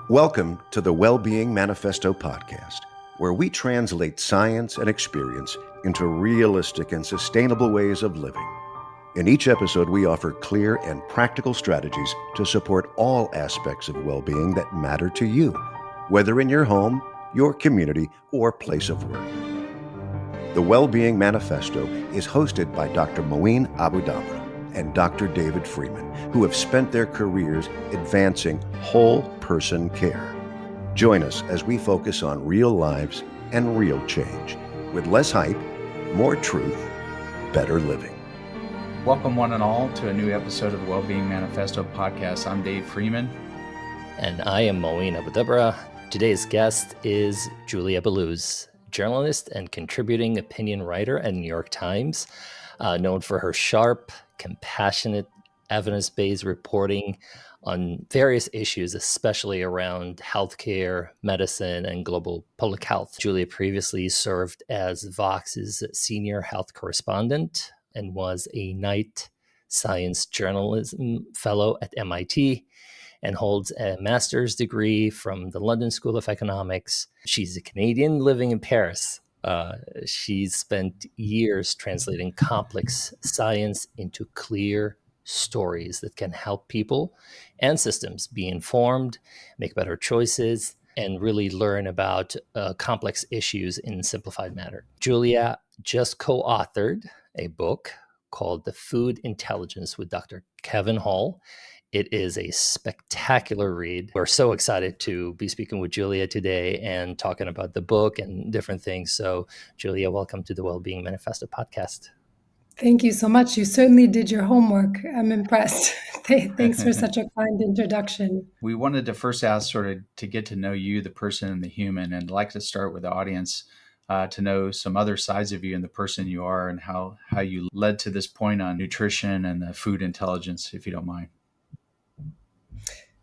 Welcome to the Well-Being Manifesto podcast, where we translate science and experience into realistic and sustainable ways of living. In each episode, we offer clear and practical strategies to support all aspects of well-being that matter to you, whether in your home, your community, or place of work. The Well-Being Manifesto is hosted by Dr. Moain Dabrh and Dr. David Freeman, who have spent their careers advancing whole person care. Join us as we focus on real lives and real change, with less hype, more truth, better living. Welcome one and all to a new episode of the Well-Being Manifesto podcast. I'm Dave Freeman. And I am Moain Dabrh. Today's guest is Julia Belluz, journalist and contributing opinion writer at New York Times, known for her sharp, compassionate, evidence-based reporting on various issues, especially around healthcare, medicine, and global public health. Julia previously served as Vox's senior health correspondent and was a Knight Science Journalism Fellow at MIT and holds a master's degree from the London School of Economics. She's a Canadian living in Paris. She's spent years translating complex science into clear stories that can help people and systems be informed, make better choices, and really learn about complex issues in simplified manner. Julia just co-authored a book called The Food Intelligence with Dr. Kevin Hall. It is a spectacular read. We're so excited to be speaking with Julia today and talking about the book and different things. So, Julia, welcome to the Well-Being Manifesto podcast. Thank you so much. You certainly did your homework. I'm impressed. Thanks for such a kind introduction. We wanted to first ask sort of to get to know you, the person and the human, and I'd like to start with the audience to know some other sides of you and the person you are and how you led to this point on nutrition and the food intelligence, if you don't mind.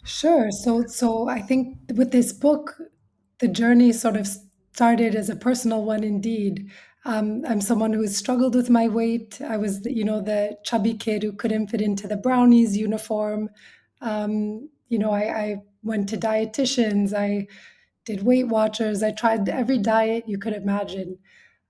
Sure. So I think with this book, the journey sort of started as a personal one in-deed. I'm someone who has struggled with my weight. I was, the chubby kid who couldn't fit into the brownies uniform. I went to dietitians. I did Weight Watchers. I tried every diet you could imagine.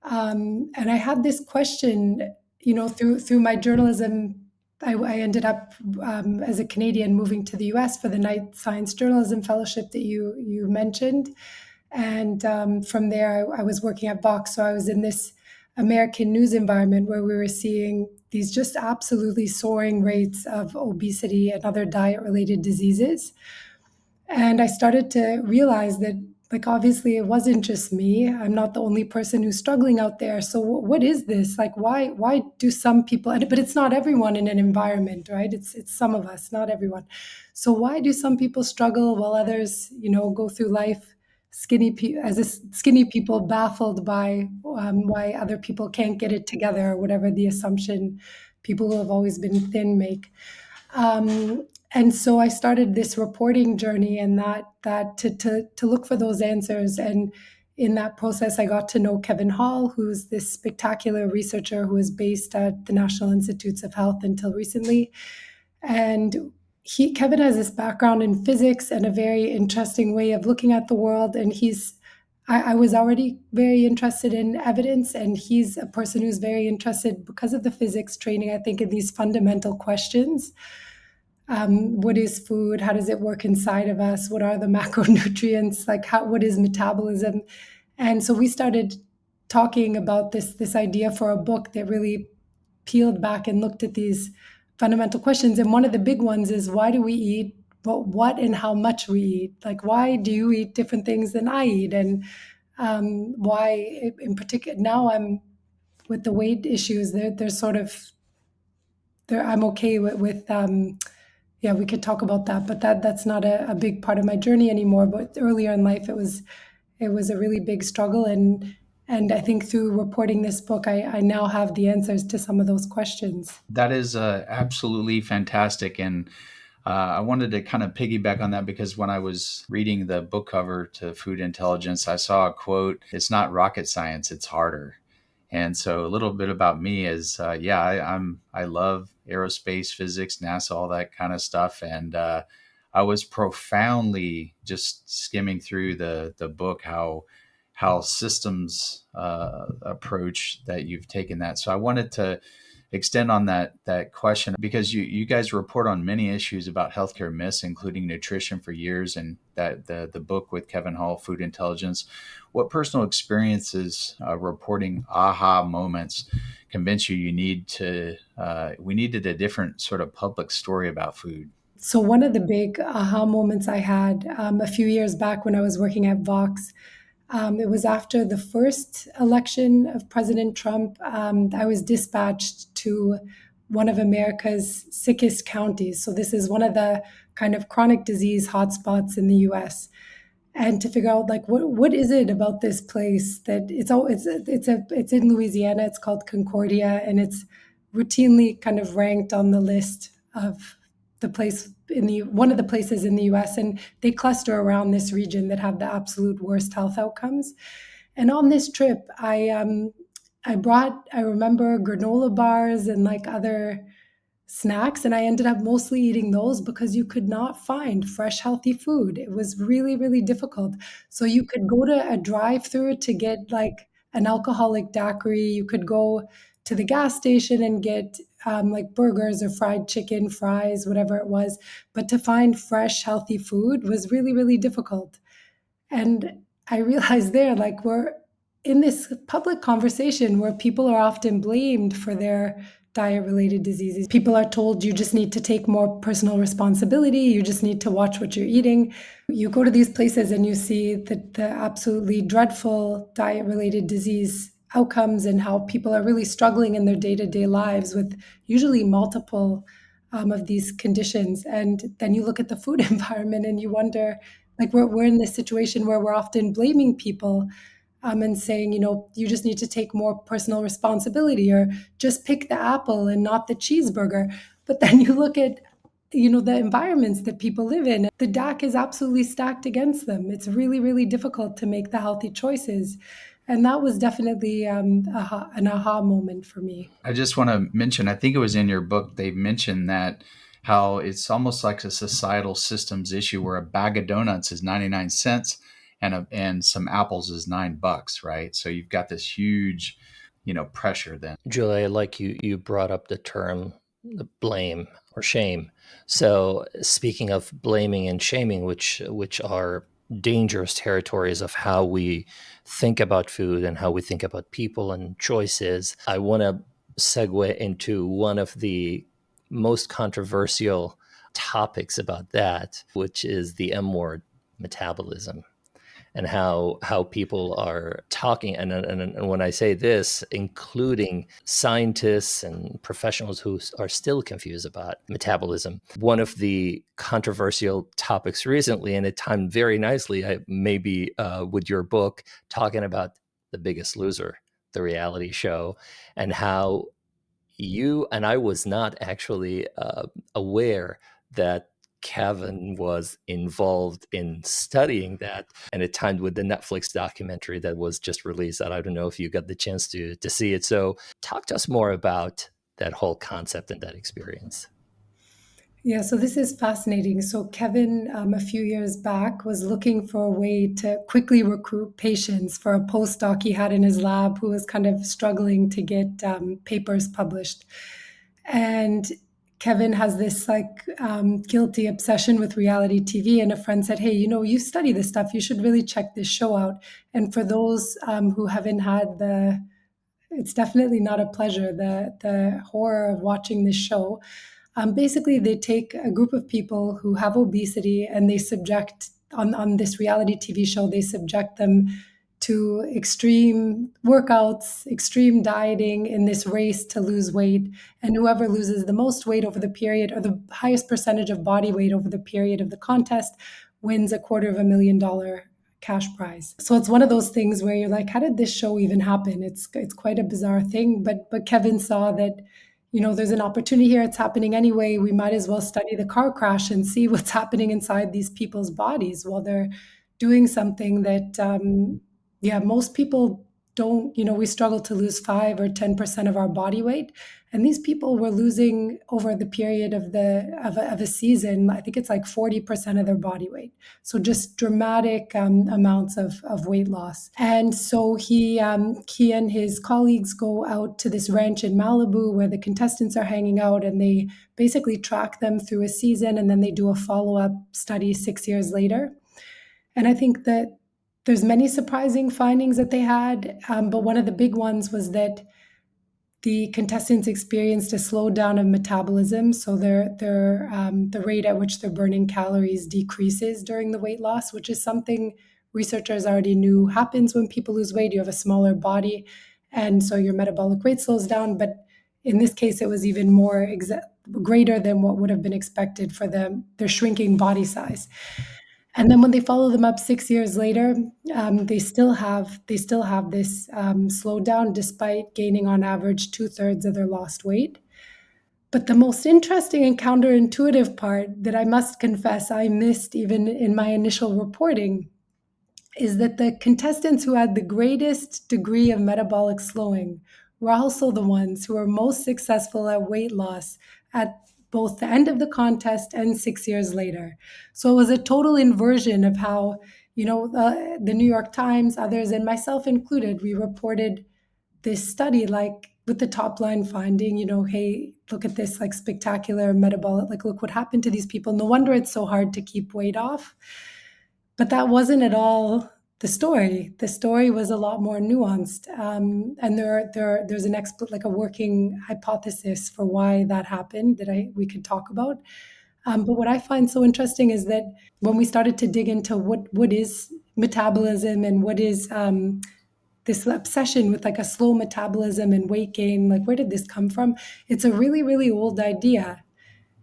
And I had this question, through my journalism. I ended up as a Canadian moving to the US for the Knight Science Journalism Fellowship that you mentioned. And from there, I was working at Vox. So I was in this American news environment where we were seeing these just absolutely soaring rates of obesity and other diet-related diseases. And I started to realize that, obviously it wasn't just me. I'm not the only person who's struggling out there. So what is this? Why do some people, but it's not everyone in an environment, right? It's some of us, not everyone. So why do some people struggle while others, go through life skinny people baffled by why other people can't get it together, or whatever the assumption people who have always been thin make. And so I started this reporting journey, and that to look for those answers. And in that process, I got to know Kevin Hall, who's this spectacular researcher who was based at the National Institutes of Health until recently. And Kevin has this background in physics and a very interesting way of looking at the world. And I was already very interested in evidence, and he's a person who's very interested, because of the physics training, I think, in these fundamental questions. What is food? How does it work inside of us? What are the macronutrients? What is metabolism? And so we started talking about this idea for a book that really peeled back and looked at these fundamental questions. And one of the big ones is, why do we eat? What and how much we eat? Why do you eat different things than I eat? And why, in particular, now I'm with the weight issues. I'm okay with yeah, we could talk about that, but that's not a big part of my journey anymore. But earlier in life, it was a really big struggle, and I think through reporting this book, I now have the answers to some of those questions. That is absolutely fantastic, and I wanted to kind of piggyback on that, because when I was reading the book cover to Food Intelligence, I saw a quote: "It's not rocket science; it's harder." And so a little bit about me is, I love aerospace, physics, NASA, all that kind of stuff. And I was profoundly just skimming through the book how systems approach that you've taken that. So I wanted to extend on that question, because you guys report on many issues about healthcare myths, including nutrition for years, and that the book with Kevin Hall, Food Intelligence. What personal experiences reporting aha moments convince you we needed a different sort of public story about food? So one of the big aha moments I had a few years back when I was working at Vox, it was after the first election of President Trump. I was dispatched to one of America's sickest counties. So this is one of the kind of chronic disease hotspots in the U.S. And to figure out like what is it about this place that it's in Louisiana. It's called Concordia, and it's routinely kind of ranked on the list of the place in the one of the places in the US, and they cluster around this region that have the absolute worst health outcomes. And on this trip, I remember granola bars and like other snacks, and I ended up mostly eating those because you could not find fresh healthy food. It was really really difficult. So you could go to a drive-through to get like an alcoholic daiquiri. You could go to the gas station and get like burgers or fried chicken, fries, whatever it was. But to find fresh healthy food was really really difficult. And I realized there, like, we're in this public conversation where people are often blamed for their diet related diseases. People are told you just need to take more personal responsibility, you just need to watch what you're eating. You go to these places and you see the absolutely dreadful diet related disease outcomes and how people are really struggling in their day to day lives with usually multiple of these conditions. And then you look at the food environment and you wonder, like, we're in this situation where we're often blaming people and saying, you just need to take more personal responsibility or just pick the apple and not the cheeseburger. But then you look at, the environments that people live in, the deck is absolutely stacked against them. It's really, really difficult to make the healthy choices. And that was definitely an aha moment for me. I just want to mention, I think it was in your book, they mentioned that how it's almost like a societal systems issue where a bag of donuts is 99 cents and some apples is $9, right? So you've got this huge, pressure then. Julia, like you brought up the term the blame or shame. So speaking of blaming and shaming, which are dangerous territories of how we think about food and how we think about people and choices, I want to segue into one of the most controversial topics about that, which is the M word, metabolism, and how people are talking. And when I say this, including scientists and professionals who are still confused about metabolism. One of the controversial topics recently, and it timed very nicely, maybe with your book, talking about The Biggest Loser, the reality show, and how you and I was not actually aware that Kevin was involved in studying that, and it timed with the Netflix documentary that was just released. I don't know if you got the chance to see it. So talk to us more about that whole concept and that experience. Yeah, so this is fascinating. So Kevin, a few years back, was looking for a way to quickly recruit patients for a postdoc he had in his lab who was kind of struggling to get papers published. And Kevin has this like guilty obsession with reality TV. And a friend said, "Hey, you study this stuff. You should really check this show out." And for those who haven't had it's definitely not a pleasure, the horror of watching this show. Basically, they take a group of people who have obesity and they subject, on this reality TV show, they subject them to extreme workouts, extreme dieting in this race to lose weight. And whoever loses the most weight over the period, or the highest percentage of body weight over the period of the contest, wins $250,000 cash prize. So it's one of those things where you're like, how did this show even happen? It's quite a bizarre thing. But Kevin saw that, there's an opportunity here. It's happening anyway. We might as well study the car crash and see what's happening inside these people's bodies while they're doing something that, most people we struggle to lose 5 or 10% of our body weight. And these people were losing over the period of a season, I think it's like 40% of their body weight. So just dramatic amounts of weight loss. And so he and his colleagues go out to this ranch in Malibu where the contestants are hanging out, and they basically track them through a season, and then they do a follow-up study 6 years later. And I think that there's many surprising findings that they had, but one of the big ones was that the contestants experienced a slowdown of metabolism. So the rate at which they're burning calories decreases during the weight loss, which is something researchers already knew happens when people lose weight. You have a smaller body, and so your metabolic rate slows down. But in this case, it was even more greater than what would have been expected for their shrinking body size. And then when they follow them up 6 years later, they still have this slowdown despite gaining on average 2/3 of their lost weight. But the most interesting and counterintuitive part that I must confess I missed even in my initial reporting is that the contestants who had the greatest degree of metabolic slowing were also the ones who were most successful at weight loss at both the end of the contest and 6 years later. So it was a total inversion of how, the New York Times, others, and myself included, we reported this study like with the top line finding, hey, look at this like spectacular metabolic, like look what happened to these people. No wonder it's so hard to keep weight off. But that wasn't at all the story. The story was a lot more nuanced, and there's a working hypothesis for why that happened that we could talk about. But what I find so interesting is that when we started to dig into what is metabolism and what is this obsession with like a slow metabolism and weight gain, like where did this come from? It's a really, really old idea.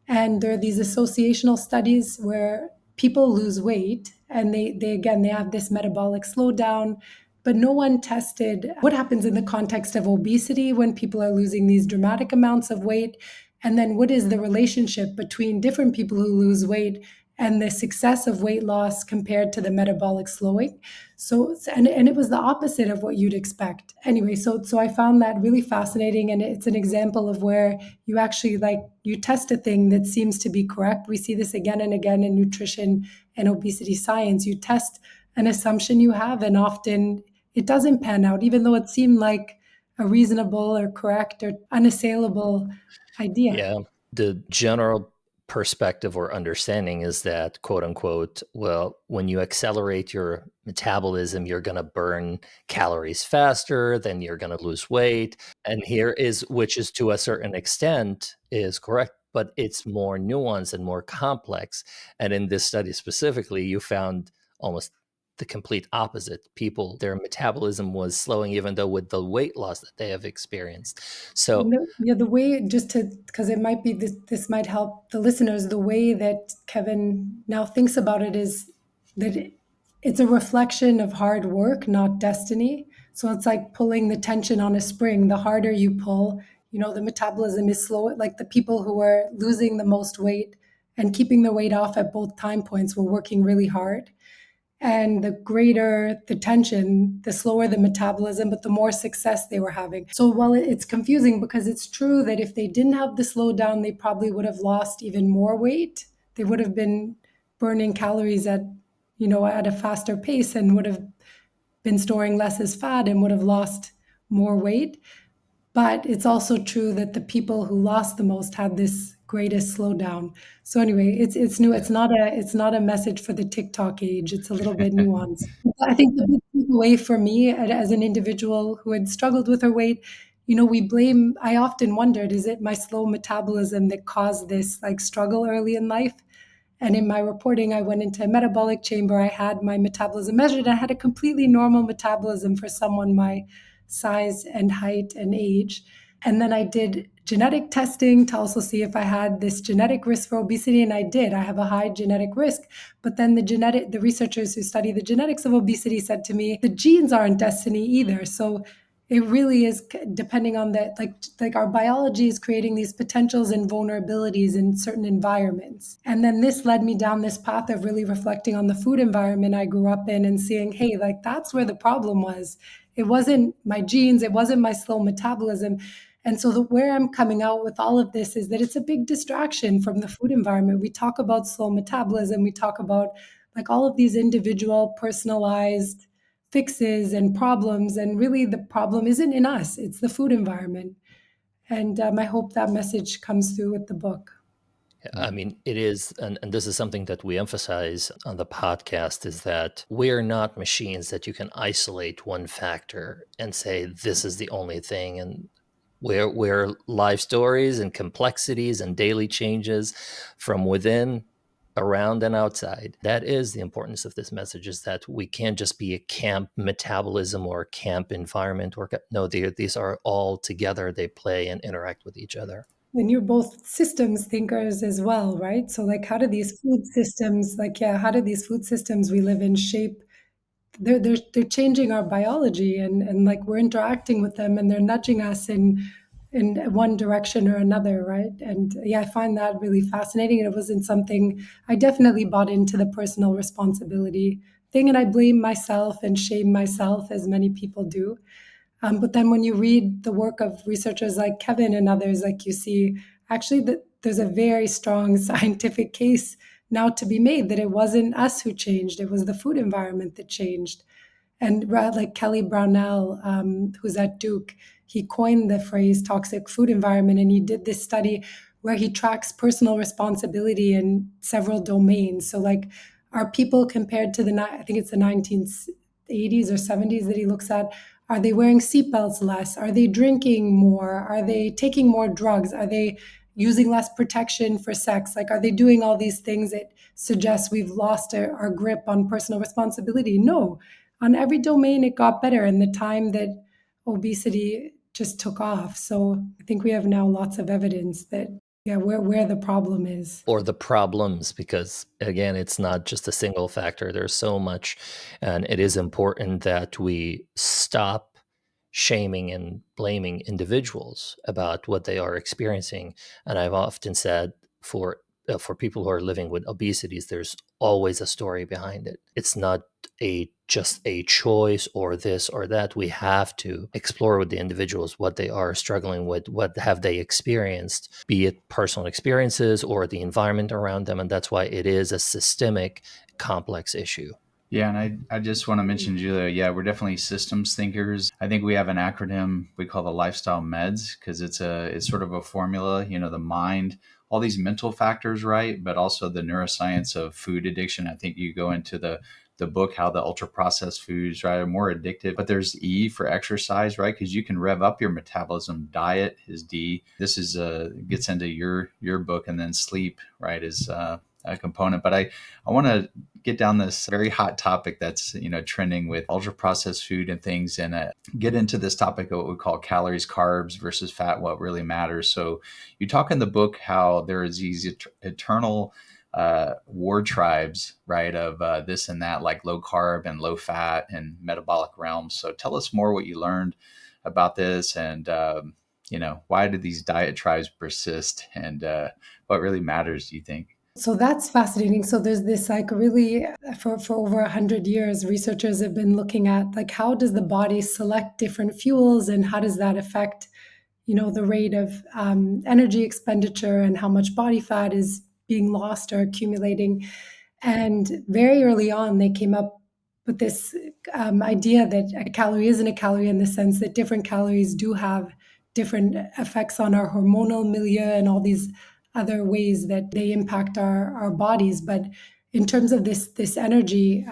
And there are these associational studies where people lose weight and they have this metabolic slowdown, but no one tested what happens in the context of obesity when people are losing these dramatic amounts of weight. And then what is the relationship between different people who lose weight and the success of weight loss compared to the metabolic slowing. So, and it was the opposite of what you'd expect. Anyway, so I found that really fascinating. And it's an example of where you actually you test a thing that seems to be correct. We see this again and again in nutrition and obesity science. You test an assumption you have, and often it doesn't pan out, even though it seemed like a reasonable or correct or unassailable idea. Yeah. The general perspective or understanding is that, quote unquote, well, when you accelerate your metabolism, you're going to burn calories faster, then you're going to lose weight. And which is to a certain extent is correct, but it's more nuanced and more complex. And in this study specifically, you found almost the complete opposite. People, their metabolism was slowing, even though with the weight loss that they have experienced. So the way, because it might be this might help the listeners, the way that Kevin now thinks about it is that it's a reflection of hard work, not destiny. So it's like pulling the tension on a spring. The harder you pull, the metabolism is slow. Like the people who are losing the most weight and keeping their weight off at both time points were working really hard. And the greater the tension, the slower the metabolism, but the more success they were having. So while it's confusing, because it's true that if they didn't have the slowdown, they probably would have lost even more weight. They would have been burning calories at a faster pace and would have been storing less as fat and would have lost more weight. But it's also true that the people who lost the most had this greatest slowdown. So anyway, it's new. It's not a message for the TikTok age. It's a little bit nuanced. I think the big takeaway for me as an individual who had struggled with her weight, I often wondered, is it my slow metabolism that caused this struggle early in life? And in my reporting, I went into a metabolic chamber. I had my metabolism measured. I had a completely normal metabolism for someone my size and height and age. And then I did genetic testing to also see if I had this genetic risk for obesity. And I did. I have a high genetic risk. But then the researchers who study the genetics of obesity said to me, the genes aren't destiny either. So it really is depending on that, like our biology is creating these potentials and vulnerabilities in certain environments. And then this led me down this path of really reflecting on the food environment I grew up in and seeing, hey, that's where the problem was. It wasn't my genes, it wasn't my slow metabolism. And so where I'm coming out with all of this is that it's a big distraction from the food environment. We talk about slow metabolism, we talk about like all of these individual personalized fixes and problems, and really the problem isn't in us, it's the food environment. And I hope that message comes through with the book. I mean, it is, and this is something that we emphasize on the podcast, is that we're not machines that you can isolate one factor and say, this is the only thing. And we're life stories and complexities and daily changes from within, around, and outside. That is the importance of this message, is that we can't just be a camp metabolism or camp environment. No, these are all together. They play and interact with each other. And you're both systems thinkers as well, right? So like how do these food systems, like, yeah, how do these food systems we live in shape? They're changing our biology, and like we're interacting with them and they're nudging us in one direction or another, right? And yeah, I find that really fascinating. And it wasn't something I definitely bought into, the personal responsibility thing, and I blame myself and shame myself as many people do. But then when you read the work of researchers like Kevin and others, like you see actually that there's a very strong scientific case now to be made that it wasn't us who changed, it was the food environment that changed. And like Kelly Brownell, who's at Duke, he coined the phrase toxic food environment, and he did this study where he tracks personal responsibility in several domains. So like, are people compared to I think it's the 1980s or 70s that he looks at, are they wearing seatbelts less? Are they drinking more? Are they taking more drugs? Are they using less protection for sex? Like, are they doing all these things that suggest we've lost our grip on personal responsibility? No. On every domain, it got better in the time that obesity just took off. So I think we have now lots of evidence that, yeah, where the problem is. Or the problems, because again, it's not just a single factor. There's so much, and it is important that we stop shaming and blaming individuals about what they are experiencing. And I've often said, for people who are living with obesities, there's always a story behind it. It's not just a choice or this or that. We have to explore with the individuals what they are struggling with, what have they experienced, be it personal experiences or the environment around them. And that's why it is a systemic, complex issue. Yeah, and I just want to mention, Julia, yeah, we're definitely systems thinkers. I think we have an acronym we call the lifestyle meds, because it's sort of a formula, the mind, all these mental factors, right? But also the neuroscience of food addiction. I think you go into the book how the ultra processed foods, right, are more addictive. But there's E for exercise, right? Because you can rev up your metabolism. Diet is D. This is gets into your book, and then sleep, right, is a component. But I want to get down this very hot topic that's trending with ultra processed food and things, and get into this topic of what we call calories, carbs versus fat, what really matters. So you talk in the book how there is these eternal war tribes, right, of this and that, like low carb and low fat and metabolic realms. So tell us more what you learned about this, and why do these diet tribes persist, and what really matters, do you think? So that's fascinating. So there's this like really for over 100 years, researchers have been looking at like how does the body select different fuels, and how does that affect, the rate of energy expenditure and how much body fat is being lost or accumulating. And very early on, they came up with this idea that a calorie isn't a calorie, in the sense that different calories do have different effects on our hormonal milieu and all these other ways that they impact our bodies. But in terms of this energy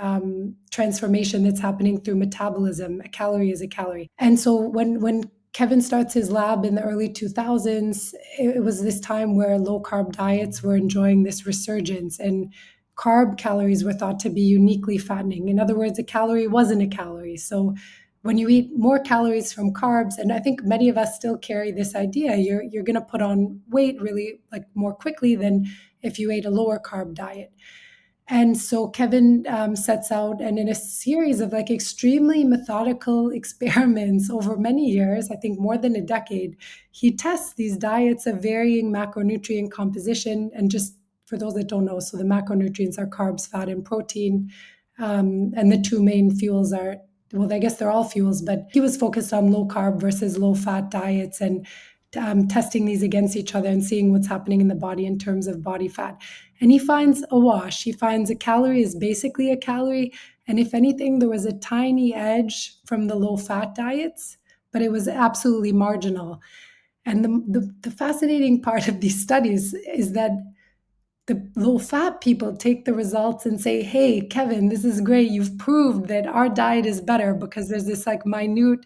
transformation that's happening through metabolism, a calorie is a calorie. And so when Kevin starts his lab in the early 2000s, it was this time where low carb diets were enjoying this resurgence, and carb calories were thought to be uniquely fattening. In other words, a calorie wasn't a calorie. So when you eat more calories from carbs, and I think many of us still carry this idea, you're going to put on weight really like more quickly than if you ate a lower carb diet. And so Kevin sets out, and in a series of like extremely methodical experiments over many years, I think more than a decade, he tests these diets of varying macronutrient composition. And just for those that don't know, so the macronutrients are carbs, fat, and protein. And the two main fuels are well, I guess they're all fuels, but he was focused on low carb versus low fat diets and testing these against each other and seeing what's happening in the body in terms of body fat. And he finds a wash. He finds a calorie is basically a calorie. And if anything, there was a tiny edge from the low fat diets, but it was absolutely marginal. And the fascinating part of these studies is that the low fat people take the results and say, hey, Kevin, this is great. You've proved that our diet is better because there's this like minute,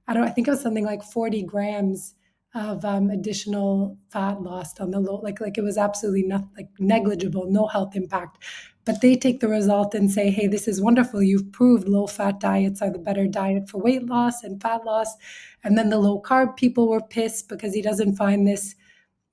I think it was something like 40 grams of additional fat lost on the low, like it was absolutely not like negligible, no health impact. But they take the result and say, hey, this is wonderful. You've proved low fat diets are the better diet for weight loss and fat loss. And then the low carb people were pissed because he doesn't find this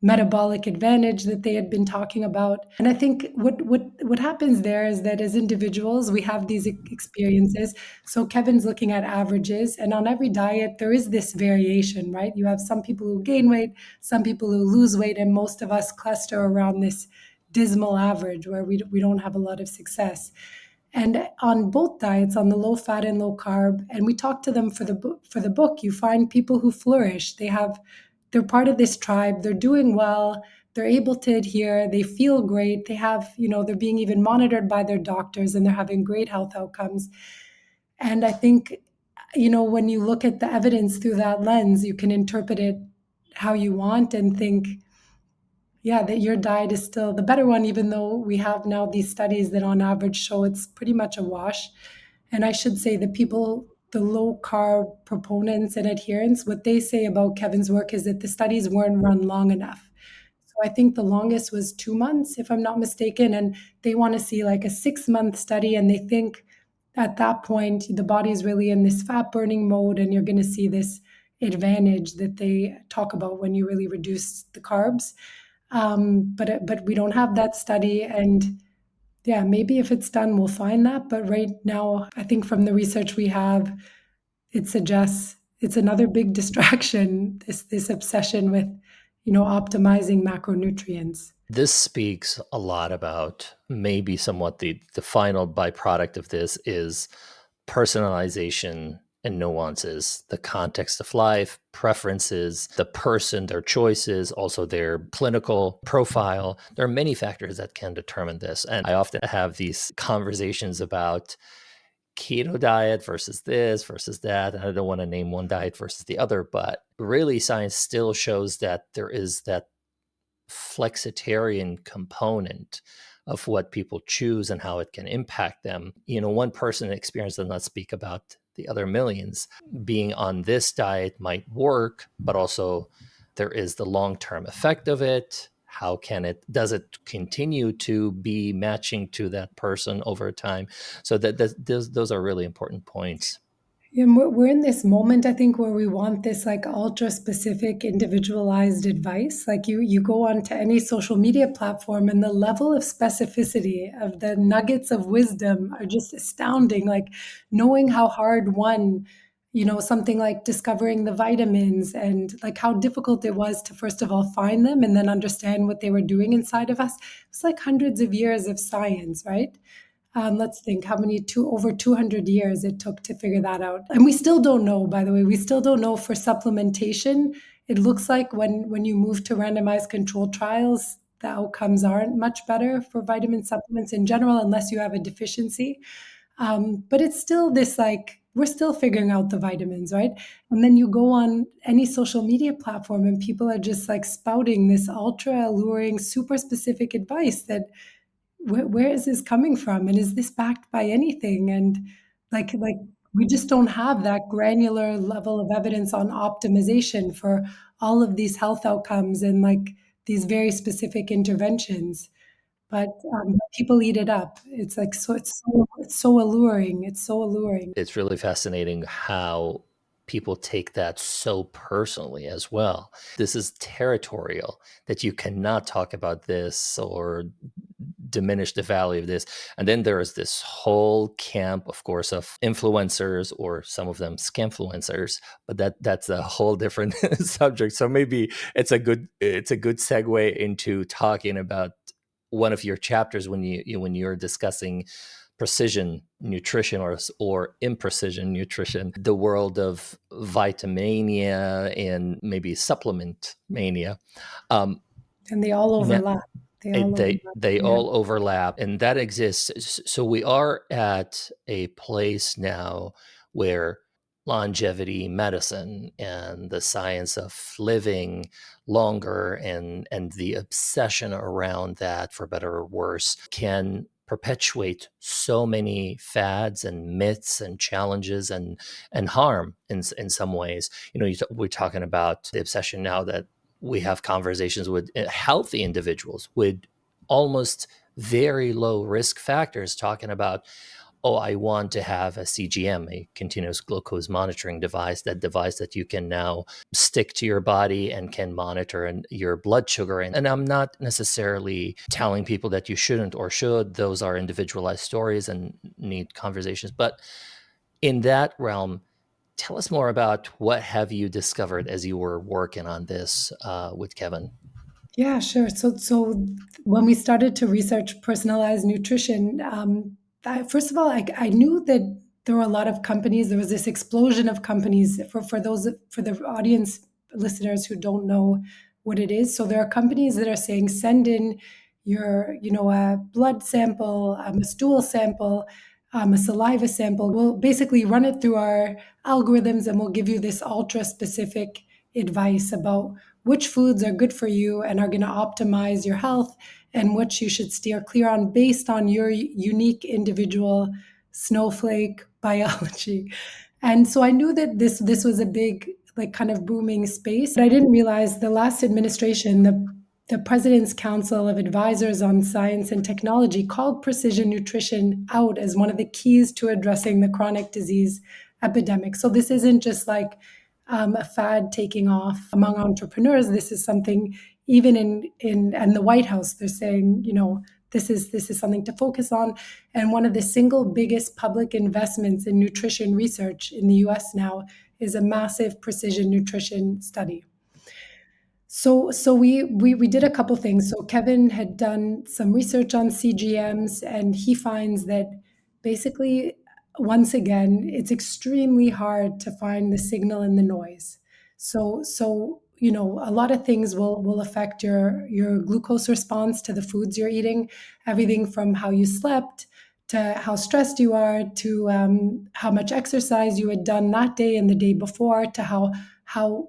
metabolic advantage that they had been talking about. And I think what happens there is that as individuals, we have these experiences. So Kevin's looking at averages, and on every diet, there is this variation, right? You have some people who gain weight, some people who lose weight, and most of us cluster around this dismal average where we don't have a lot of success. And on both diets, on the low fat and low carb, and we talk to them for the book, you find people who flourish. They're part of this tribe, they're doing well, they're able to adhere, they feel great, they have, they're being even monitored by their doctors and they're having great health outcomes. And I think, when you look at the evidence through that lens, you can interpret it how you want and think, yeah, that your diet is still the better one, even though we have now these studies that on average show it's pretty much a wash. And I should say the low carb proponents and adherents, what they say about Kevin's work is that the studies weren't run long enough. So I think the longest was 2 months, if I'm not mistaken. And they want to see like a 6-month study. And they think at that point, the body's really in this fat burning mode and you're going to see this advantage that they talk about when you really reduce the carbs. But we don't have that study. And yeah, maybe if it's done, we'll find that. But right now, I think from the research we have, it suggests it's another big distraction, this obsession with, optimizing macronutrients. This speaks a lot about maybe somewhat the final byproduct of this is personalization and nuances, the context of life, preferences, the person, their choices, also their clinical profile. There are many factors that can determine this. And I often have these conversations about keto diet versus this versus that. And I don't want to name one diet versus the other, but really science still shows that there is that flexitarian component of what people choose and how it can impact them. One person experience does not speak about the other millions. Being on this diet might work, but also there is the long-term effect of it. How does it continue to be matching to that person over time? So those are really important points. Yeah, we're in this moment, I think, where we want this like ultra specific, individualized advice. Like you go onto any social media platform, and the level of specificity of the nuggets of wisdom are just astounding. Like knowing how hard something like discovering the vitamins and like how difficult it was to first of all find them and then understand what they were doing inside of us. It's like hundreds of years of science, right? Let's think how many over 200 years it took to figure that out. And we still don't know, by the way, we still don't know for supplementation. It looks like when you move to randomized controlled trials, the outcomes aren't much better for vitamin supplements in general, unless you have a deficiency. But it's still this like, we're still figuring out the vitamins, right? And then you go on any social media platform and people are just like spouting this ultra alluring, super specific advice that where is this coming from, and is this backed by anything? And like we just don't have that granular level of evidence on optimization for all of these health outcomes and like these very specific interventions. But people eat it up. It's like it's so alluring. It's so alluring. It's really fascinating how people take that so personally as well. This is territorial, that you cannot talk about this or diminish the value of this. And then there is this whole camp, of course, of influencers, or some of them scamfluencers, but that's a whole different subject. So maybe it's a good segue into talking about one of your chapters when you're discussing precision nutrition or imprecision nutrition, the world of vitamania and maybe supplement mania. And they all overlap. They Yeah. all overlap, and that exists. So we are at a place now where longevity medicine and the science of living longer and the obsession around that, for better or worse, can perpetuate so many fads and myths and challenges and harm in some ways. We're talking about the obsession now that we have conversations with healthy individuals with almost very low risk factors talking about, oh, I want to have a CGM, a continuous glucose monitoring device, that device that you can now stick to your body and can monitor your blood sugar. And I'm not necessarily telling people that you shouldn't or should. Those are individualized stories and need conversations. But in that realm, tell us more about what have you discovered as you were working on this with Kevin. Yeah, sure. So when we started to research personalized nutrition, first of all, I knew that there were a lot of companies. There was this explosion of companies. For the audience listeners who don't know what it is, so there are companies that are saying send in your a blood sample, a stool sample, a saliva sample. We'll basically run it through our algorithms, and we'll give you this ultra specific advice about which foods are good for you and are going to optimize your health, and which you should steer clear on based on your unique individual snowflake biology. And so I knew that this was a big, like, kind of booming space. But I didn't realize the last administration, the President's Council of Advisors on Science and Technology, called precision nutrition out as one of the keys to addressing the chronic disease epidemic. So this isn't just like a fad taking off among entrepreneurs. This is something, even in the White House, they're saying, this is something to focus on. And one of the single biggest public investments in nutrition research in the US now is a massive precision nutrition study. So we did a couple things. So Kevin had done some research on CGMs, and he finds that basically, once again, it's extremely hard to find the signal in the noise. So a lot of things will affect your glucose response to the foods you're eating. Everything from how you slept to how stressed you are, to how much exercise you had done that day and the day before, to how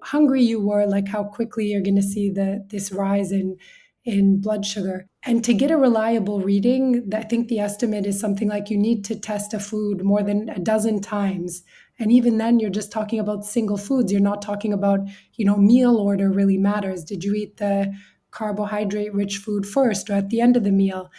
hungry you were, like how quickly you're going to see this rise in blood sugar. And to get a reliable reading, I think the estimate is something like you need to test a food more than a dozen times. And even then, you're just talking about single foods. You're not talking about, meal order really matters. Did you eat the carbohydrate-rich food first or at the end of the meal?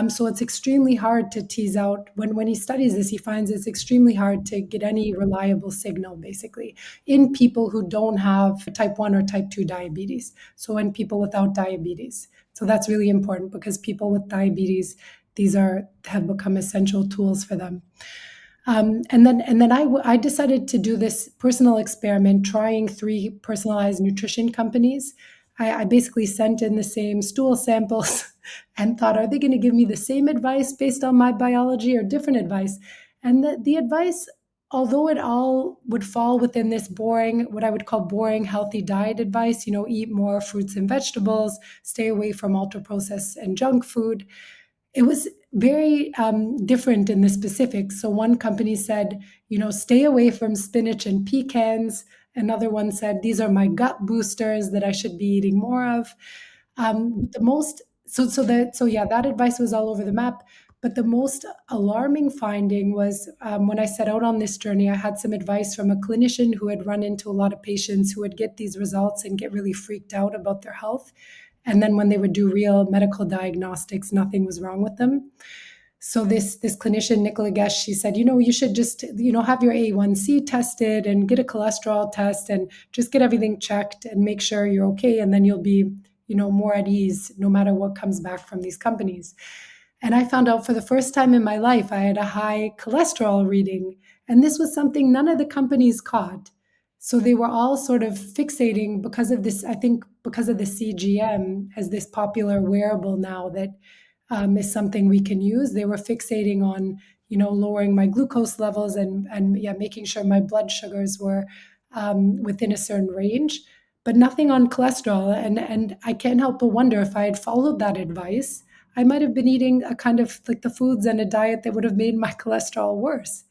So it's extremely hard to tease out. When he studies this, he finds it's extremely hard to get any reliable signal, basically, in people who don't have type 1 or type 2 diabetes. So in people without diabetes. So that's really important, because people with diabetes, these have become essential tools for them. And then I decided to do this personal experiment, trying 3 personalized nutrition companies. I basically sent in the same stool samples and thought, are they going to give me the same advice based on my biology or different advice? And the advice, although it all would fall within this boring, what I would call boring, healthy diet advice, eat more fruits and vegetables, stay away from ultra processed and junk food, it was very different in the specifics. So one company said, stay away from spinach and pecans. Another one said, these are my gut boosters that I should be eating more of. That advice was all over the map. But the most alarming finding was when I set out on this journey, I had some advice from a clinician who had run into a lot of patients who would get these results and get really freaked out about their health. And then when they would do real medical diagnostics, nothing was wrong with them. So this clinician, Nicola Gesh, she said, you should just, have your A1C tested and get a cholesterol test and just get everything checked and make sure you're okay. And then you'll be, more at ease no matter what comes back from these companies. And I found out for the first time in my life, I had a high cholesterol reading. And this was something none of the companies caught. So they were all sort of fixating because of this, I think because of the CGM as this popular wearable now that is something we can use. They were fixating on lowering my glucose levels and yeah, making sure my blood sugars were within a certain range, but nothing on cholesterol. And I can't help but wonder if I had followed that advice, I might have been eating a kind of like the foods and a diet that would have made my cholesterol worse.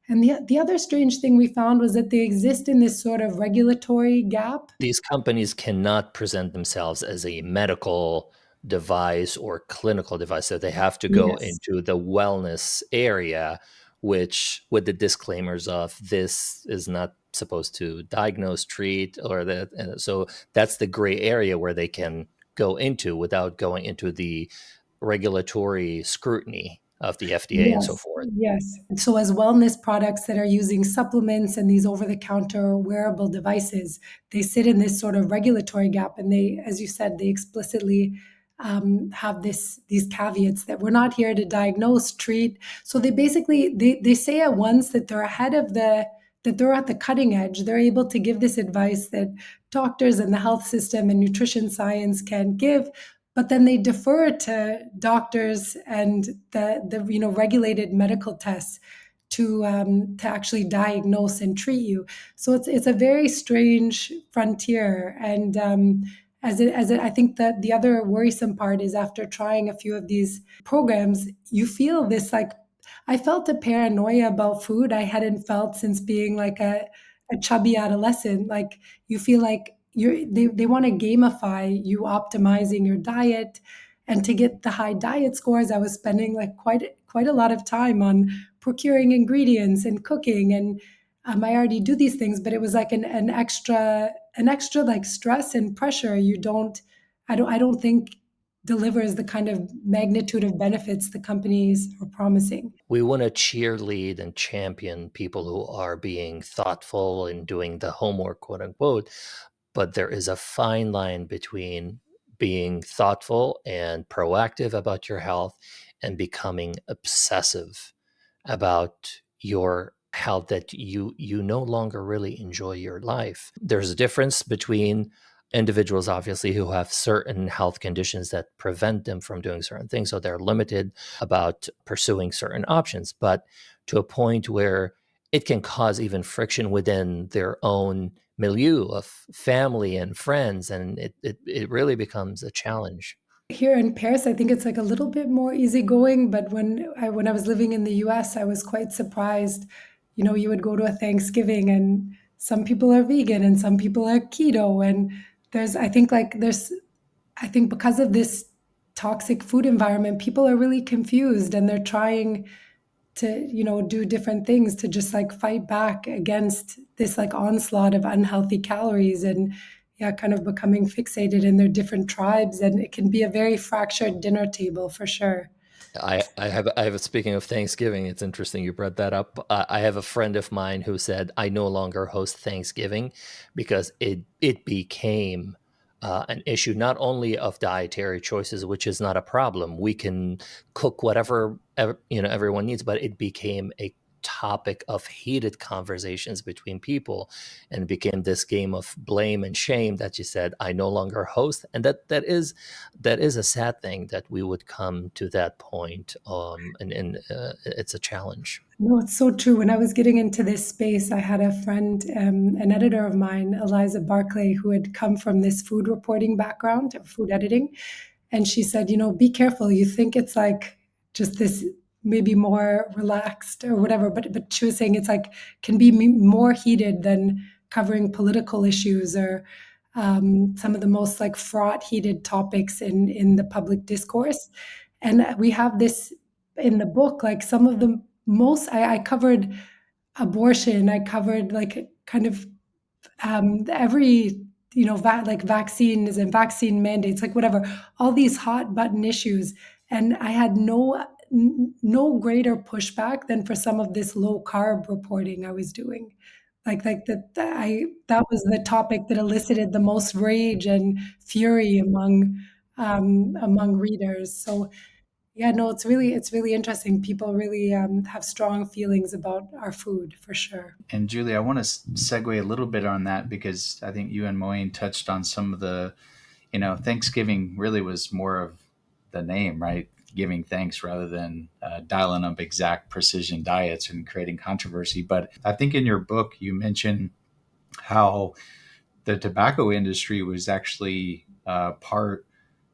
And the other strange thing we found was that they exist in this sort of regulatory gap. These companies cannot present themselves as a medical device or clinical device, so they have to go Yes. into the wellness area, which with the disclaimers of this is not supposed to diagnose, treat, or that. And so that's the gray area where they can go into without going into the regulatory scrutiny of the FDA and so Yes, forth. yes. And so, as wellness products that are using supplements and these over the counter wearable devices, they sit in this sort of regulatory gap. And they, as you said, they explicitly have these caveats that we're not here to diagnose, treat. So they basically they say at once that they're ahead of that they're at the cutting edge. They're able to give this advice that doctors and the health system and nutrition science can give, but then they defer to doctors and the regulated medical tests to actually diagnose and treat you. So it's a very strange frontier. And I think that the other worrisome part is after trying a few of these programs, you feel this like I felt a paranoia about food I hadn't felt since being like a chubby adolescent. Like you feel like they want to gamify you optimizing your diet. And to get the high diet scores, I was spending like quite a lot of time on procuring ingredients and cooking. And I already do these things, but it was like an extra like stress and pressure I don't think delivers the kind of magnitude of benefits the companies are promising. We want to cheerlead and champion people who are being thoughtful and doing the homework, quote unquote. But there is a fine line between being thoughtful and proactive about your health and becoming obsessive about your health, that you no longer really enjoy your life. There's a difference between individuals, obviously, who have certain health conditions that prevent them from doing certain things, so they're limited about pursuing certain options, but to a point where it can cause even friction within their own milieu of family and friends, and it really becomes a challenge. Here in Paris, I think it's like a little bit more easygoing, but when I was living in the US, I was quite surprised. You would go to a Thanksgiving and some people are vegan and some people are keto. And I think because of this toxic food environment, people are really confused and they're trying to do different things to just like fight back against this like onslaught of unhealthy calories. And yeah, kind of becoming fixated in their different tribes, and it can be a very fractured dinner table for sure. I have speaking of Thanksgiving, it's interesting you brought that up. I have a friend of mine who said I no longer host Thanksgiving because it became an issue not only of dietary choices, which is not a problem. We can cook whatever everyone needs, but it became a topic of heated conversations between people, and it became this game of blame and shame that you said I no longer host, and that is a sad thing that we would come to that point, and it's a challenge. No, it's so true. When I was getting into this space, I had a friend, an editor of mine, Eliza Barclay, who had come from this food reporting background, food editing. And she said, be careful. You think it's like just this maybe more relaxed or whatever, but she was saying it's like can be more heated than covering political issues or some of the most like fraught, heated topics in the public discourse. And we have this in the book, like some of the most I covered abortion, I covered like kind of every like vaccines and vaccine mandates, like whatever, all these hot button issues. And I had no greater pushback than for some of this low carb reporting I was doing. Like that was the topic that elicited the most rage and fury among readers. So yeah, no, it's really interesting. People really have strong feelings about our food for sure. And Julie, I want to segue a little bit on that because I think you and Moain touched on some of the, Thanksgiving really was more of the name, right? giving thanks rather than dialing up exact precision diets and creating controversy. But I think in your book, you mentioned how the tobacco industry was actually part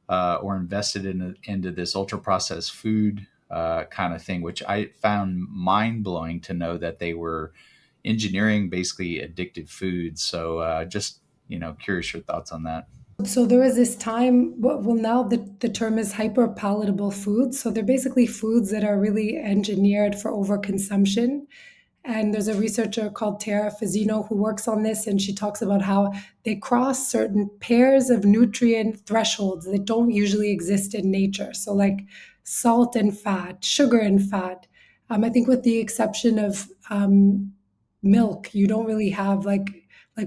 or invested into this ultra processed food kind of thing, which I found mind blowing to know that they were engineering basically addictive foods. So just, curious your thoughts on that. So there was this time, well, now the term is hyper palatable foods. So they're basically foods that are really engineered for overconsumption. And there's a researcher called Tara Fazzino who works on this, and she talks about how they cross certain pairs of nutrient thresholds that don't usually exist in nature. So, like salt and fat, sugar and fat. I think, with the exception of milk, you don't really have like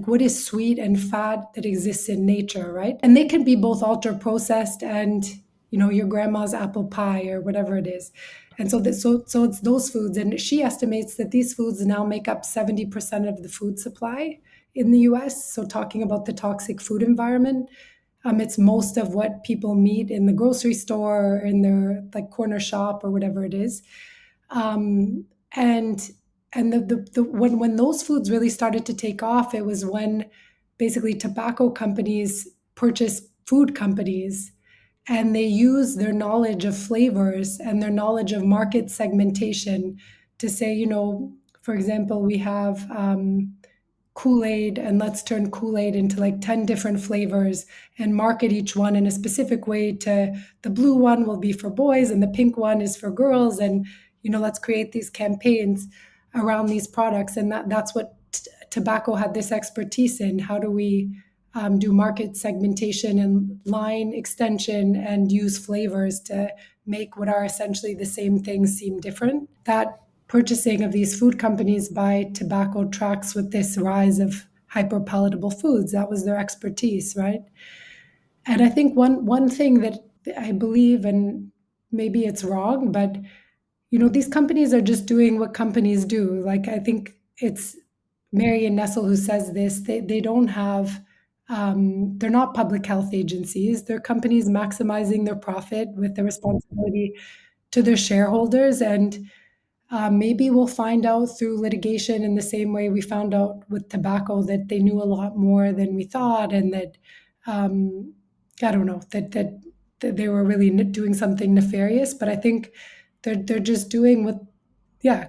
what is sweet and fat that exists in nature, right? And they can be both ultra processed and your grandma's apple pie or whatever it is. And so it's those foods. And she estimates that these foods now make up 70% of the food supply in the US. So talking about the toxic food environment, it's most of what people meet in the grocery store or in their like corner shop or whatever it is. Um, and and the when those foods really started to take off, it was when basically tobacco companies purchased food companies, and they use their knowledge of flavors and their knowledge of market segmentation to say, for example, we have Kool-Aid, and let's turn Kool-Aid into like 10 different flavors and market each one in a specific way. To the blue one will be for boys and the pink one is for girls, and let's create these campaigns around these products. And that's what tobacco had this expertise in. How do we do market segmentation and line extension and use flavors to make what are essentially the same things seem different? That purchasing of these food companies by tobacco tracks with this rise of hyperpalatable foods. That was their expertise, right? And I think one thing that I believe, and maybe it's wrong, but these companies are just doing what companies do. Like, I think it's Marion Nestle who says this. They don't have they're not public health agencies. They're companies maximizing their profit with the responsibility to their shareholders. And maybe we'll find out through litigation, in the same way we found out with tobacco, that they knew a lot more than we thought, and that I don't know, that they were really doing something nefarious. But I think they're just doing what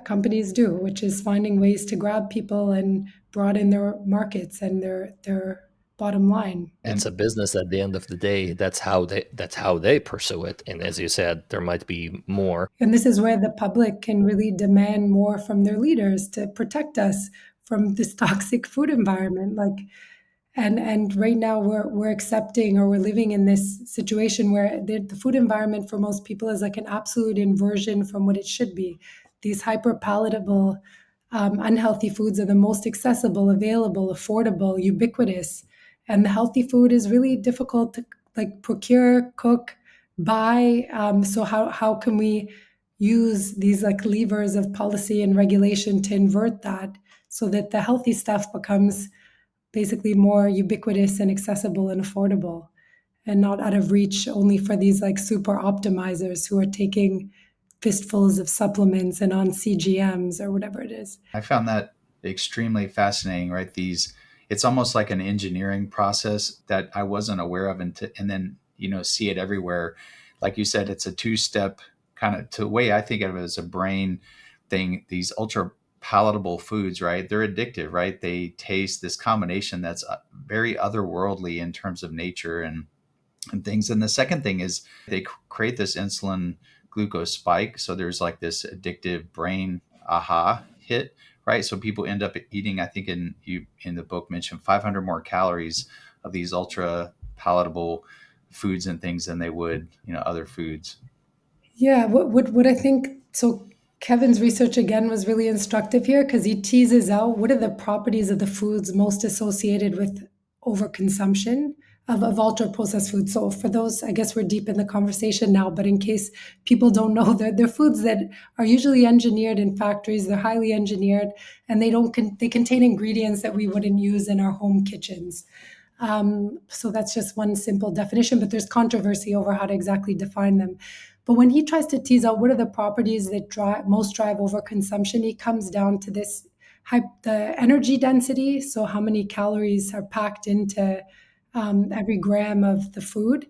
companies do, which is finding ways to grab people and broaden their markets and their bottom line. It's a business at the end of the day. That's how they pursue it. And as you said, there might be more. And this is where the public can really demand more from their leaders to protect us from this toxic food environment. And right now we're accepting, or we're living in this situation where the food environment for most people is like an absolute inversion from what it should be. These hyper palatable, unhealthy foods are the most accessible, available, affordable, ubiquitous, and the healthy food is really difficult to procure, cook, buy. So how can we use these levers of policy and regulation to invert that, so that the healthy stuff becomes basically more ubiquitous and accessible and affordable, and not out of reach only for these super optimizers who are taking fistfuls of supplements and on CGMs or whatever it is. I found that extremely fascinating, right? It's almost like an engineering process that I wasn't aware of, and then, see it everywhere. Like you said, it's a two-step kind of, to the way I think of it as a brain thing. These ultra palatable foods, right? They're addictive, right? They taste this combination that's very otherworldly in terms of nature and things. And the second thing is they create this insulin glucose spike. So there's like this addictive brain aha hit, right? So people end up eating, I think in the book mentioned 500 more calories of these ultra palatable foods and things than they would, other foods. Yeah, what I think, so Kevin's research again was really instructive here, because he teases out what are the properties of the foods most associated with overconsumption of ultra processed foods. So for those, I guess we're deep in the conversation now, but in case people don't know, they're foods that are usually engineered in factories. They're highly engineered, and they contain ingredients that we wouldn't use in our home kitchens. So that's just one simple definition, but there's controversy over how to exactly define them. But when he tries to tease out what are the properties that most drive overconsumption, he comes down to this the energy density, so how many calories are packed into every gram of the food,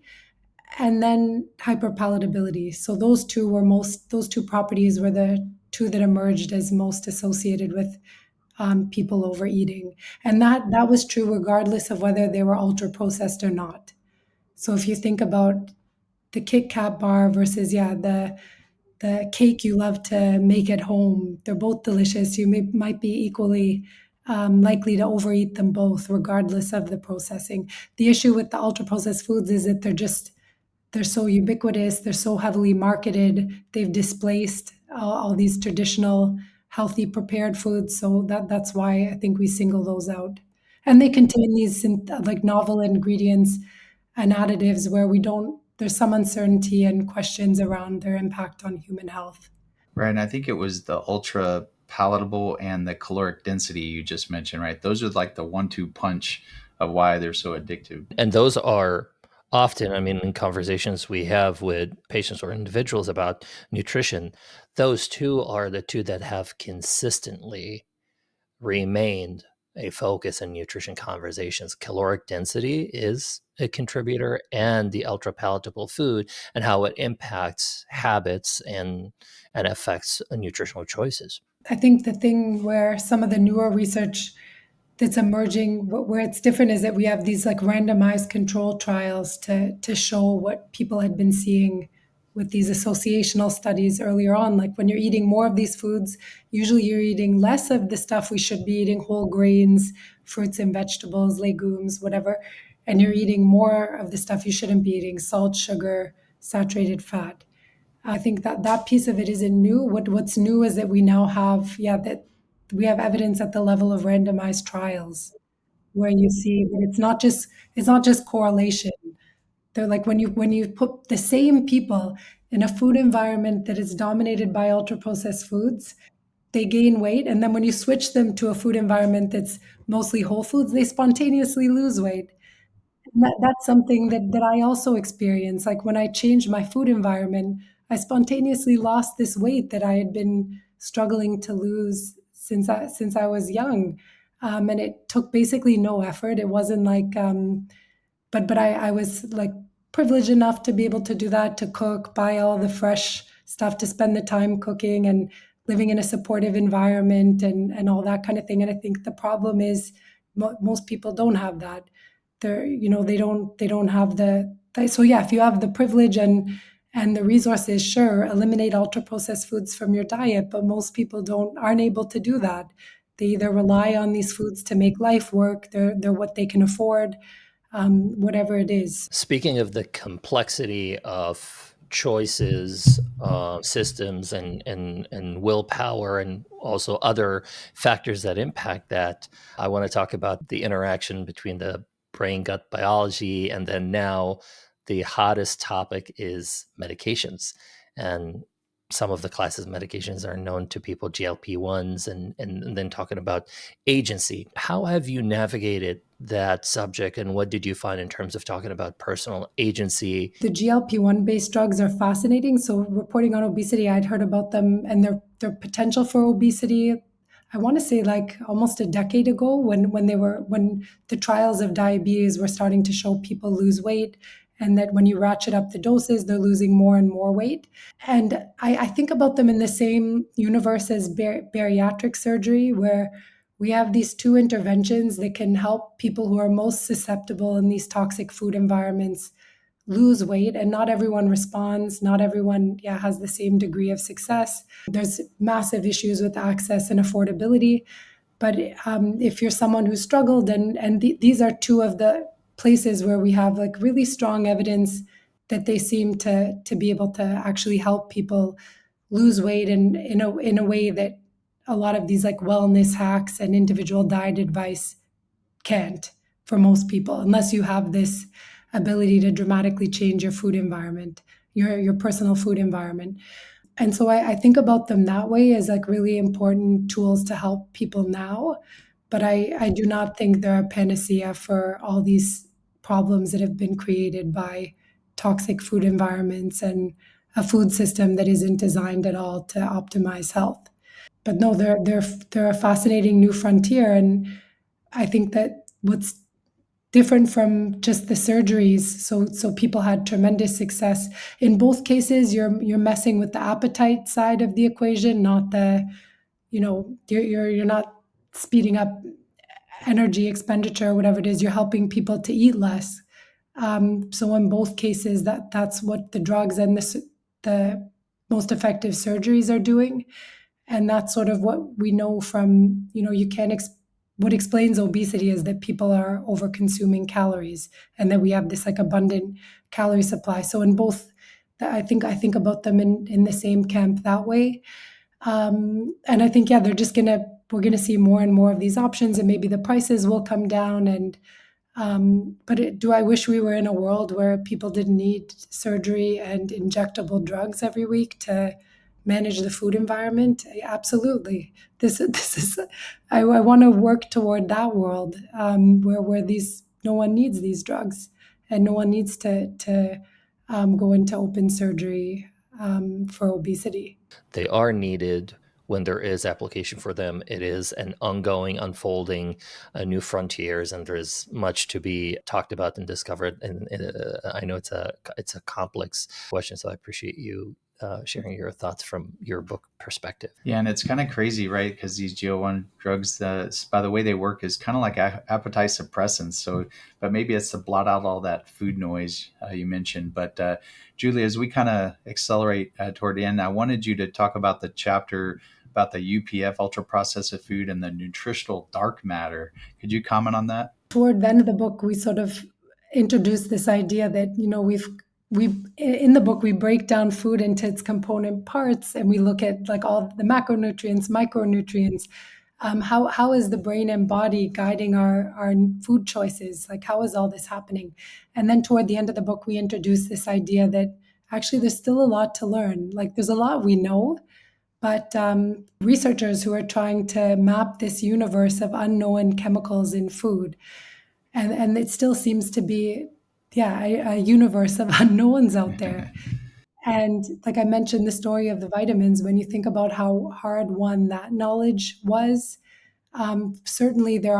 and then hyperpalatability. So those two properties were the two that emerged as most associated with people overeating, and that was true regardless of whether they were ultra processed or not. So if you think about the Kit Kat bar versus the cake you love to make at home, they're both delicious. Might be equally likely to overeat them both, regardless of the processing. The issue with the ultra processed foods is that they're so ubiquitous, they're so heavily marketed, they've displaced all these traditional healthy prepared foods. So that's why I think we single those out. And they contain these like novel ingredients and additives where there's some uncertainty and questions around their impact on human health. Right. And I think it was the ultra palatable and the caloric density you just mentioned, right? Those are like the 1-2 punch of why they're so addictive. And those are often, I mean, in conversations we have with patients or individuals about nutrition, those two are the two that have consistently remained a focus in nutrition conversations. Caloric density is a contributor, and the ultra palatable food and how it impacts habits and affects nutritional choices. I think the thing where some of the newer research that's emerging, where it's different, is that we have these like randomized control trials to show what people had been seeing with these associational studies earlier on. Like when you're eating more of these foods, usually you're eating less of the stuff we should be eating: whole grains, fruits and vegetables, legumes, whatever. And you're eating more of the stuff you shouldn't be eating: salt, sugar, saturated fat. I think that piece of it isn't new. What's new is that we now have, that we have evidence at the level of randomized trials where you see that it's not just correlation. They're like when you put the same people in a food environment that is dominated by ultra processed foods, they gain weight, and then when you switch them to a food environment that's mostly whole foods, they spontaneously lose weight. That's something that I also experience. Like when I changed my food environment, I spontaneously lost this weight that I had been struggling to lose since I was young, and it took basically no effort. It wasn't like, but I was like privileged enough to be able to do that, to cook, buy all the fresh stuff, to spend the time cooking and living in a supportive environment and all that kind of thing. And I think the problem is most people don't have that. They don't have so yeah, if you have the privilege and the resources, sure, eliminate ultra processed foods from your diet, but most people aren't able to do that. They either rely on these foods to make life work, they're what they can afford, whatever it is. Speaking of the complexity of choices, systems, and willpower, and also other factors that impact that, I want to talk about the interaction between the brain gut biology, and then now the hottest topic is medications. And some of the classes of medications are known to people, GLP-1s, and then talking about agency. How have you navigated that subject, and what did you find in terms of talking about personal agency? The GLP-1 based drugs are fascinating. So reporting on obesity, I'd heard about them and their potential for obesity. I want to say like almost a decade ago when the trials of diabetes were starting to show people lose weight, and that when you ratchet up the doses, they're losing more and more weight. And I think about them in the same universe as bariatric surgery, where we have these two interventions that can help people who are most susceptible in these toxic food environments lose weight. And not everyone responds. Not everyone has the same degree of success. There's massive issues with access and affordability. But if you're someone who struggled, these are two of the places where we have like really strong evidence that they seem to be able to actually help people lose weight in a way that a lot of these like wellness hacks and individual diet advice can't, for most people, unless you have this ability to dramatically change your food environment, your personal food environment. And so I think about them that way as like really important tools to help people now. But I do not think they're a panacea for all these problems that have been created by toxic food environments and a food system that isn't designed at all to optimize health. But no, they're a fascinating new frontier, and I think that what's different from just the surgeries. So people had tremendous success in both cases. You're messing with the appetite side of the equation, not the, you're not speeding up energy expenditure, whatever it is. You're helping people to eat less. So in both cases, that's what the drugs and the most effective surgeries are doing. And that's sort of what we know from, you can't what explains obesity is that people are over consuming calories, and that we have this like abundant calorie supply. So in both, I think about them in the same camp that way. And I think, yeah, we're gonna see more and more of these options, and maybe the prices will come down. And do I wish we were in a world where people didn't need surgery and injectable drugs every week to manage the food environment? Absolutely. This is I want to work toward that world, where these no one needs these drugs, and no one needs to go into open surgery for obesity. They are needed when there is application for them. It is an ongoing, unfolding, new frontiers, and there's much to be talked about and discovered. And I know it's a complex question, so I appreciate you sharing your thoughts from your book perspective. Yeah, and it's kind of crazy, right? Because these GLP-1 drugs, by the way they work, is kind of like appetite suppressants. So, but maybe it's to blot out all that food noise you mentioned. But Julia, as we kind of accelerate toward the end, I wanted you to talk about the chapter about the UPF, ultra processed food, and the nutritional dark matter. Could you comment on that? Toward the end of the book, we sort of introduced this idea that, we in the book we break down food into its component parts, and we look at like all the macronutrients, micronutrients. How is the brain and body guiding our food choices? Like, how is all this happening? And then toward the end of the book, we introduce this idea that actually there's still a lot to learn. Like, there's a lot we know, but researchers who are trying to map this universe of unknown chemicals in food, and it still seems to be, yeah, a universe of unknowns out there. And like I mentioned, the story of the vitamins, when you think about how hard won that knowledge was, certainly there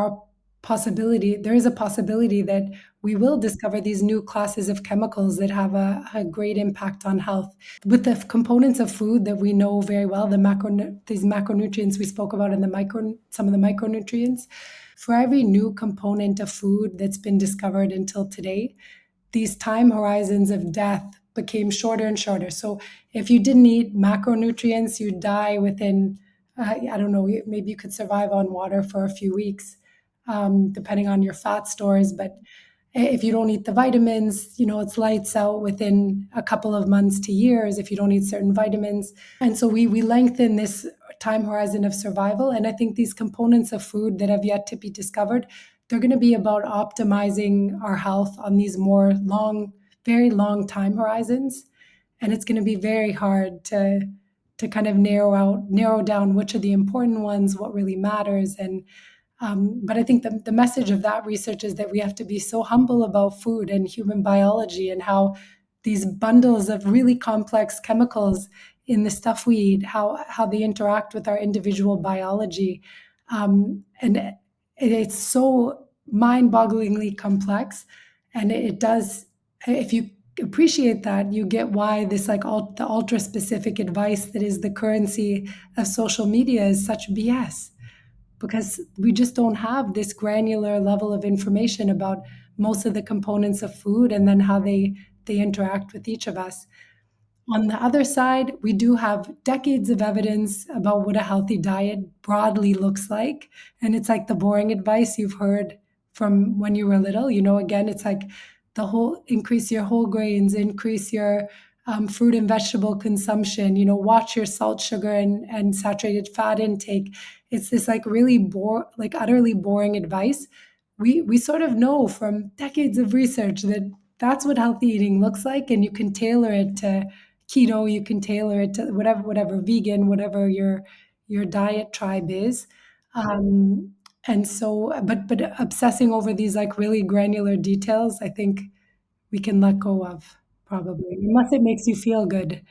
is a possibility that we will discover these new classes of chemicals that have a great impact on health. With the components of food that we know very well, these macronutrients we spoke about, and some of the micronutrients, for every new component of food that's been discovered until today, these time horizons of death became shorter and shorter. So if you didn't eat macronutrients, you'd die within, I don't know, maybe you could survive on water for a few weeks, depending on your fat stores. But if you don't eat the vitamins, it's lights out within a couple of months to years if you don't eat certain vitamins. And so we lengthen this time horizon of survival. And I think these components of food that have yet to be discovered, they're going to be about optimizing our health on these very long time horizons. And it's going to be very hard to kind of narrow down which are the important ones, what really matters. And but I think the message of that research is that we have to be so humble about food and human biology, and how these bundles of really complex chemicals in the stuff we eat, how they interact with our individual biology. And it's so mind-bogglingly complex. And it does, if you appreciate that, you get why this the ultra specific advice that is the currency of social media is such BS, because we just don't have this granular level of information about most of the components of food, and then how they interact with each of us. On the other side, we do have decades of evidence about what a healthy diet broadly looks like. And it's like the boring advice you've heard from when you were little. Again, it's like increase your whole grains, increase your fruit and vegetable consumption, watch your salt, sugar, and saturated fat intake. It's this like really utterly boring advice. We sort of know from decades of research that that's what healthy eating looks like, and you can tailor it to keto, you can tailor it to whatever vegan, whatever your diet tribe is. And so, but obsessing over these like really granular details, I think we can let go of, probably, unless it makes you feel good.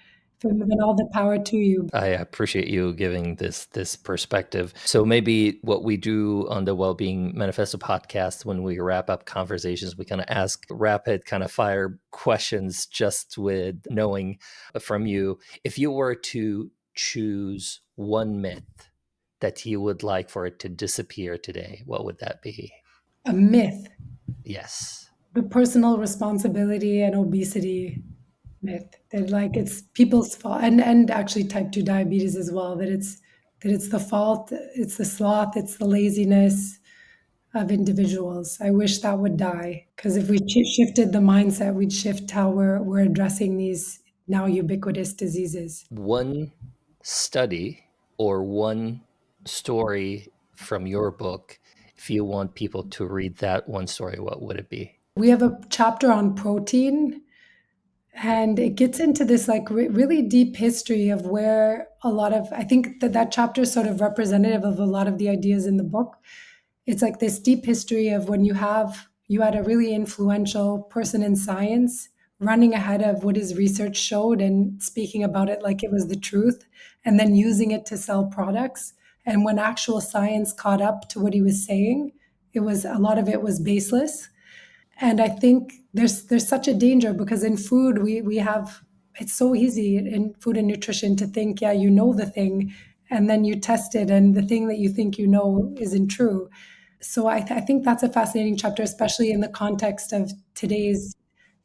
then all the power to you. I appreciate you giving this perspective. So maybe what we do on the Well-Being Manifesto podcast, when we wrap up conversations, we kind of ask rapid kind of fire questions just with knowing from you. If you were to choose one myth that you would like for it to disappear today, what would that be? A myth, Yes. the personal responsibility and obesity myth, that like it's people's fault, and actually type 2 diabetes as well, that it's the fault, it's the sloth, it's the laziness of individuals. I wish that would die, because if we shifted the mindset, we'd shift how we're addressing these now ubiquitous diseases. One study or one story from your book, if you want people to read that one story, what would it be? We have a chapter on protein, and it gets into this like really deep history of where a lot of, I think that chapter is sort of representative of a lot of the ideas in the book. It's like this deep history of when you had a really influential person in science running ahead of what his research showed and speaking about it like it was the truth, and then using it to sell products. And when actual science caught up to what he was saying, a lot of it was baseless. And I think there's such a danger, because in food we have, it's so easy in food and nutrition to think, yeah, you know the thing, and then you test it, and the thing that you think you know isn't true. So I think that's a fascinating chapter, especially in the context of today's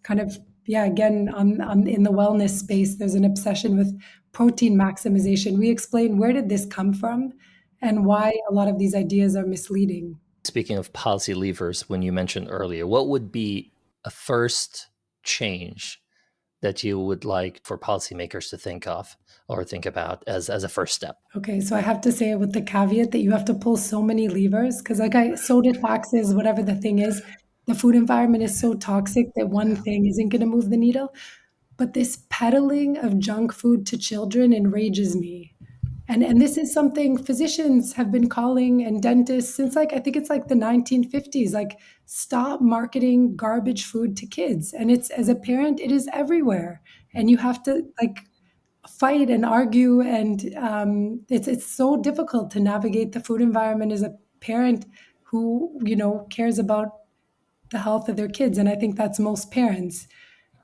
kind of, yeah, again, on in the wellness space, there's an obsession with protein maximization. We explain where did this come from and why a lot of these ideas are misleading. Speaking of policy levers, when you mentioned earlier, what would be a first change that you would like for policymakers to think of or think about as a first step? Okay, so I have to say it with the caveat that you have to pull so many levers, because soda taxes, whatever the thing is, the food environment is so toxic that one thing isn't going to move the needle. But this peddling of junk food to children enrages me. And this is something physicians have been calling, and dentists, since like I think it's like the 1950s, like, stop marketing garbage food to kids. And it's, as a parent, it is everywhere. And you have to like fight and argue, and it's so difficult to navigate the food environment as a parent who cares about the health of their kids. And I think that's most parents.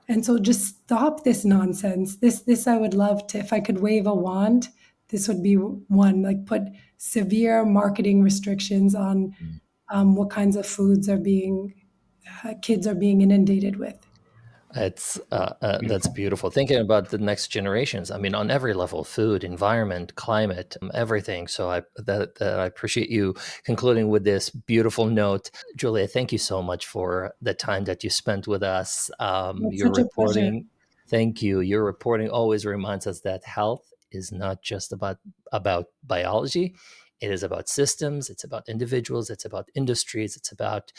And so just stop this nonsense. This I would love to, if I could wave a wand, this would be one, like put severe marketing restrictions on what kinds of foods kids are being inundated with. That's beautiful. Thinking about the next generations, I mean, on every level, food, environment, climate, everything. So I appreciate you concluding with this beautiful note. Julia, thank you so much for the time that you spent with us. It's Your such a pleasure. reporting, thank you. Your reporting always reminds us that health is not just about biology. It is about systems. It's about individuals. It's about industries. It's about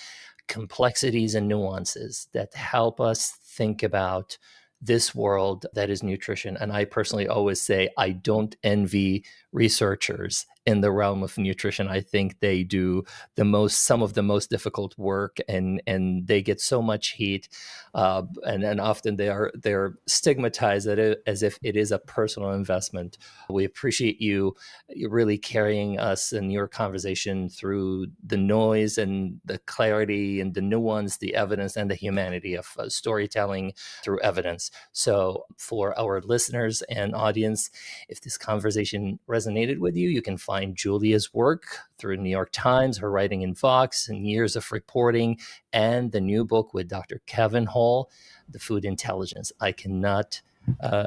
complexities and nuances that help us think about this world that is nutrition. And I personally always say, I don't envy researchers in the realm of nutrition. I think they do some of the most difficult work, and they get so much heat, and often they're stigmatized as if it is a personal investment. We appreciate you really carrying us in your conversation through the noise and the clarity and the nuance, the evidence, and the humanity of storytelling through evidence. So for our listeners and audience, if this conversation resonated with you, you can find Julia's work through New York Times, her writing in Vox, and years of reporting, and the new book with Dr. Kevin Hall, The Food Intelligence. I cannot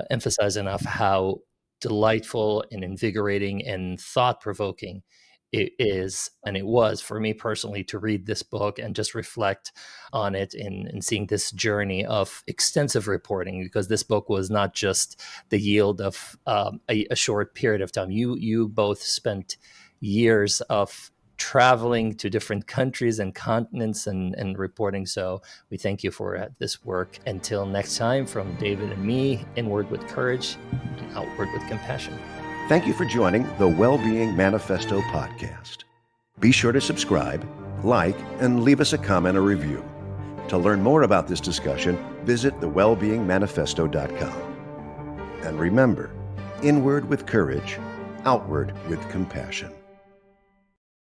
emphasize enough how delightful and invigorating and thought-provoking it is, and it was for me personally, to read this book and just reflect on it and seeing this journey of extensive reporting, because this book was not just the yield of a short period of time. You both spent years of traveling to different countries and continents and reporting. So we thank you for this work. Until next time, from David and me, inward with courage and outward with compassion. Thank you for joining the Well-Being Manifesto podcast. Be sure to subscribe, like, and leave us a comment or review. To learn more about this discussion, visit thewellbeingmanifesto.com. And remember, inward with courage, outward with compassion.